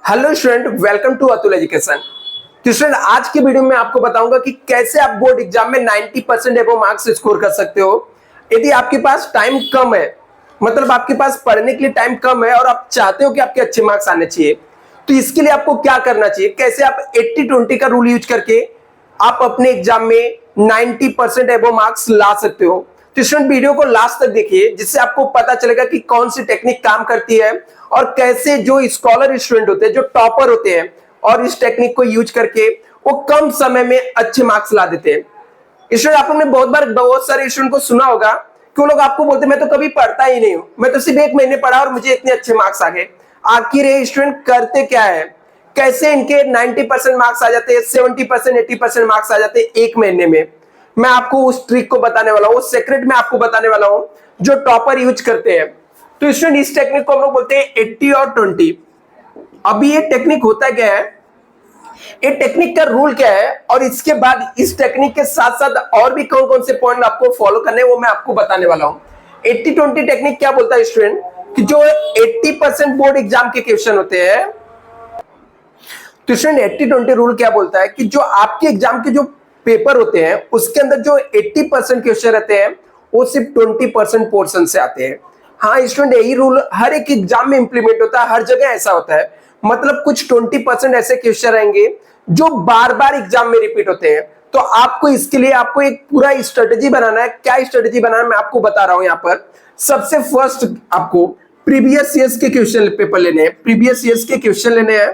Hello student, welcome to Atul education. तो student, आज की वीडियो में आपको बताऊंगा कि कैसे आप बोर्ड एग्जाम में 90% एबो मार्क्स स्कोर कर सकते हो। यदि आपके पास टाइम कम है, मतलब आपके पास पढ़ने के लिए टाइम कम है और आप चाहते हो कि आपके अच्छे मार्क्स आने चाहिए, तो इसके लिए आपको क्या करना चाहिए, कैसे आप 80-20 का रूल यूज करके आप अपने एग्जाम में 90% एबो मार्क्स ला सकते हो। तो स्टूडेंट, वीडियो को लास्ट तक देखिए, जिससे आपको पता चलेगा कि कौन सी टेक्निक काम करती है और कैसे जो स्कॉलर स्टूडेंट होते हैं, जो टॉपर होते हैं, और इस टेक्निक को यूज करके वो कम समय में अच्छे मार्क्स ला देते हैं। स्टूडेंट, आपने बहुत सारे स्टूडेंट को सुना होगा कि वो लोग आपको बोलते हैं मैं तो कभी पढ़ता ही नहीं हूं, मैं तो सिर्फ 1 महीने पढ़ा और मुझे इतने अच्छे मार्क्स आ गए। आखिर ये स्टूडेंट करते क्या है, कैसे इनके 90% मार्क्स आ जाते हैं, 70% 80% मार्क्स आ जाते हैं 1 महीने में। मैं आपको उस ट्रिक को बताने वाला हूं, उस सीक्रेट में आपको बताने वाला हूं जो टॉपर यूज करते हैं। तो स्टूडेंट, इस टेक्निक को हम लोग बोलते हैं 80 और 20। अभी ये टेक्निक होता क्या है, ये टेक्निक का रूल क्या है, और इसके बाद इस टेक्निक के साथ साथ और भी कौन कौन से पॉइंट आपको फॉलो करने हैं वो मैं आपको बताने वाला हूं। 80-20 टेक्निक क्या बोलता है स्टूडेंट, कि जो 80% बोर्ड एग्जाम के क्वेश्चन होते हैं, तो स्टूडेंट 80-20 रूल क्या बोलता है कि जो आपके एग्जाम के जो पेपर होते हैं उसके अंदर जो 80% क्वेश्चन रहते हैं वो सिर्फ 20% पोर्शन से आते हैं। हाँ स्टूडेंट, यही रूल हर एक एग्जाम में इंप्लीमेंट होता है, हर जगह ऐसा होता है। मतलब कुछ 20% ऐसे क्वेश्चन रहेंगे जो बार बार एग्जाम में रिपीट होते हैं। तो आपको इसके लिए आपको एक पूरा स्ट्रेटेजी बनाना है। क्या स्ट्रेटेजी बनाना है मैं आपको बता रहा हूं। यहाँ पर सबसे फर्स्ट आपको प्रीवियस ईयर्स के क्वेश्चन पेपर लेने हैं, प्रीवियस ईयर्स के क्वेश्चन लेने हैं,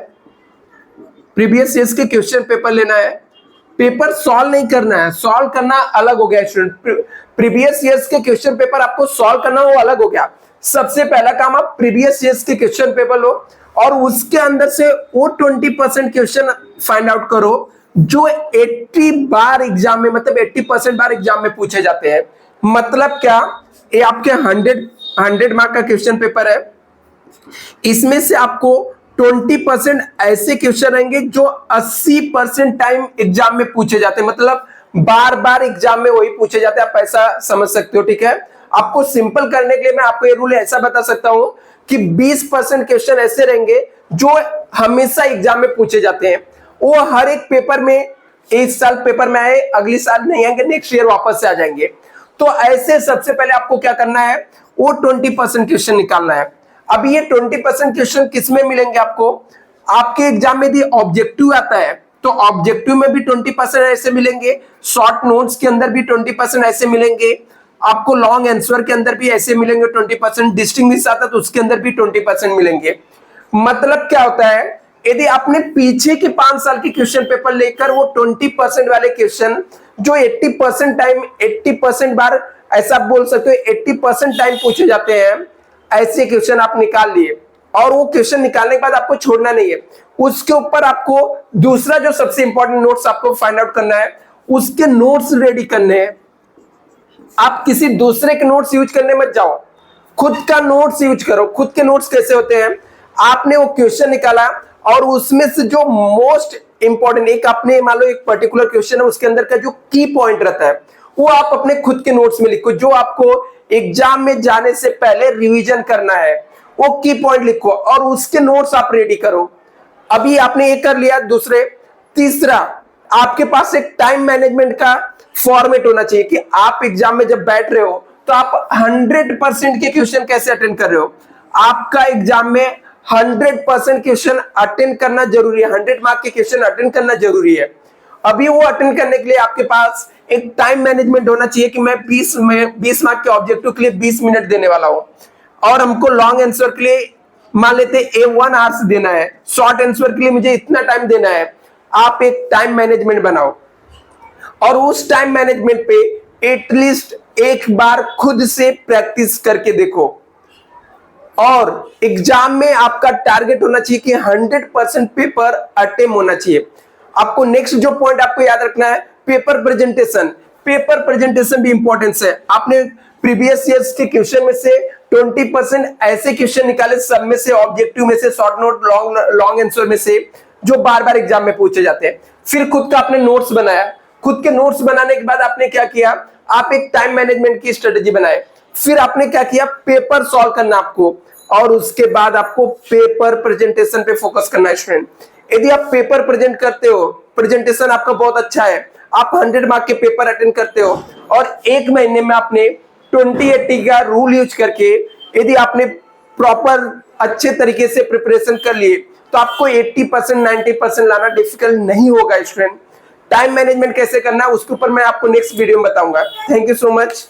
प्रीवियस ईयर्स के क्वेश्चन पेपर लेना है। पेपर सॉल्व नहीं करना है, सॉल्व करना अलग हो गया स्टूडेंट। प्रीवियस ईयर्स के क्वेश्चन पेपर आपको सॉल्व करना वो अलग हो गया। सबसे पहला काम आप प्रीवियस ईयर्स के क्वेश्चन पेपर लो और उसके अंदर से वो 20% क्वेश्चन फाइंड आउट करो जो 80 बार एग्जाम में, मतलब 80% बार एग्जाम में पूछे जाते हैं। मतलब क्या, ये आपके 100 मार्क का क्वेश्चन पेपर है, इसमें से आपको 20% ऐसे क्वेश्चन रहेंगे जो 80% टाइम एग्जाम में पूछे जाते हैं। मतलब बार बार एग्जाम में वही पूछे जाते हैं। आप ऐसा समझ सकते हो, ठीक है। आपको सिंपल करने के लिए मैं आपको ये रूल ऐसा बता सकता हूं कि 20% क्वेश्चन ऐसे रहेंगे जो हमेशा एग्जाम में पूछे जाते हैं। वो हर एक पेपर में, इस साल पेपर में आए, अगली साल नहीं आएंगे, नेक्स्ट ईयर वापस से आ जाएंगे। तो ऐसे सबसे पहले आपको क्या करना है, वो 20% क्वेश्चन निकालना है। अब ये 20% क्वेश्चन किसमें मिलेंगे आपको, आपके एग्जाम में यदि ऑब्जेक्टिव आता है तो ऑब्जेक्टिव में भी 20% ऐसे मिलेंगे, शॉर्ट नोट्स के अंदर भी 20% ऐसे मिलेंगे, आपको लॉन्ग आंसर के अंदर भी ऐसे मिलेंगे 20%, डिस्टिंग्विश आता है तो उसके अंदर भी 20% मिलेंगे। मतलब क्या होता है, यदि आपने पीछे के 5 साल के क्वेश्चन पेपर लेकर वो 20% वाले क्वेश्चन जो 80% टाइम, 80% बार, ऐसा बोल सकते हो 80% टाइम पूछे जाते हैं, ऐसे क्वेश्चन आप निकाल लिए। और वो क्वेश्चन निकालने के बाद आपको छोड़ना नहीं है, उसके ऊपर आपको दूसरा जो सबसे इंपॉर्टेंट नोट्स आपको फाइंड आउट करना है, उसके नोट्स रेडी करने हैं। आप किसी दूसरे के नोट्स यूज करने मत जाओ, खुद का नोट्स यूज करो। खुद के नोट्स कैसे होते हैं, आपने वो क्वेश्चन निकाला और उसमें से जो मोस्ट इंपॉर्टेंट, एक आपने मान लो एक पर्टिकुलर क्वेश्चन है, उसके अंदर का जो की पॉइंट रहता है वो आप अपने खुद के नोट्स में लिखो। जो आपको एग्जाम में जाने से पहले रिवीजन करना है वो की पॉइंट लिखो और उसके नोट्स आप रेडी करो। अभी आपने ये कर लिया। दूसरे, तीसरा, आपके पास एक टाइम मैनेजमेंट का फॉर्मेट होना चाहिए कि आप एग्जाम में जब बैठ रहे हो तो आप 100% के क्वेश्चन कैसे अटेंड कर रहे हो। आपका एग्जाम में 100% क्वेश्चन अटेंड करना जरूरी है, 100 मार्क के क्वेश्चन अटेंड करना जरूरी है। अभी वो अटेंड करने के लिए आपके पास एक टाइम मैनेजमेंट होना चाहिए कि मैं 20 मार्क के ऑब्जेक्टिव के लिए 20 मिनट देने वाला हूं, और हमको लॉन्ग आंसर के लिए मान लेते हैं 1 आवर्स देना है, शॉर्ट आंसर के लिए मुझे इतना टाइम देना है। आप एक टाइम मैनेजमेंट बनाओ और उस टाइम मैनेजमेंट पे एटलीस्ट एक बार खुद से प्रैक्टिस करके देखो। और एग्जाम में आपका टारगेट होना चाहिए कि 100% पेपर अटेम्प्ट होना चाहिए। आपको नेक्स्ट जो पॉइंट आपको याद रखना है, पेपर प्रेजेंटेशन। पेपर प्रेजेंटेशन भी इंपॉर्टेंस है। आपने प्रीवियस ईयर्स के क्वेश्चन में से 20% ऐसे क्वेश्चन निकाले, सब में से, ऑब्जेक्टिव में से, शॉर्ट नोट, लॉन्ग आंसर में से, जो बार बार एग्जाम में पूछे जाते हैं। फिर खुद का आपने नोट्स बनाया। खुद के नोट्स बनाने के बाद आपने क्या किया, आप एक टाइम मैनेजमेंट की स्ट्रेटेजी बनाए। फिर आपने क्या किया, पेपर सॉल्व करना। आपको और उसके बाद आपको पेपर प्रेजेंटेशन पे फोकस करना है स्टूडेंट। यदि आप पेपर प्रेजेंट करते हो, प्रेजेंटेशन आपका बहुत अच्छा है, आप 100 मार्क के पेपर अटेंड करते हो और एक महीने में आपने 20-80 का रूल यूज करके यदि आपने प्रॉपर अच्छे तरीके से प्रिपरेशन कर लिए तो आपको 80% 90% लाना डिफिकल्ट नहीं होगा स्टूडेंट। टाइम मैनेजमेंट कैसे करना है उसके ऊपर मैं आपको नेक्स्ट वीडियो में बताऊंगा। Thank you so much.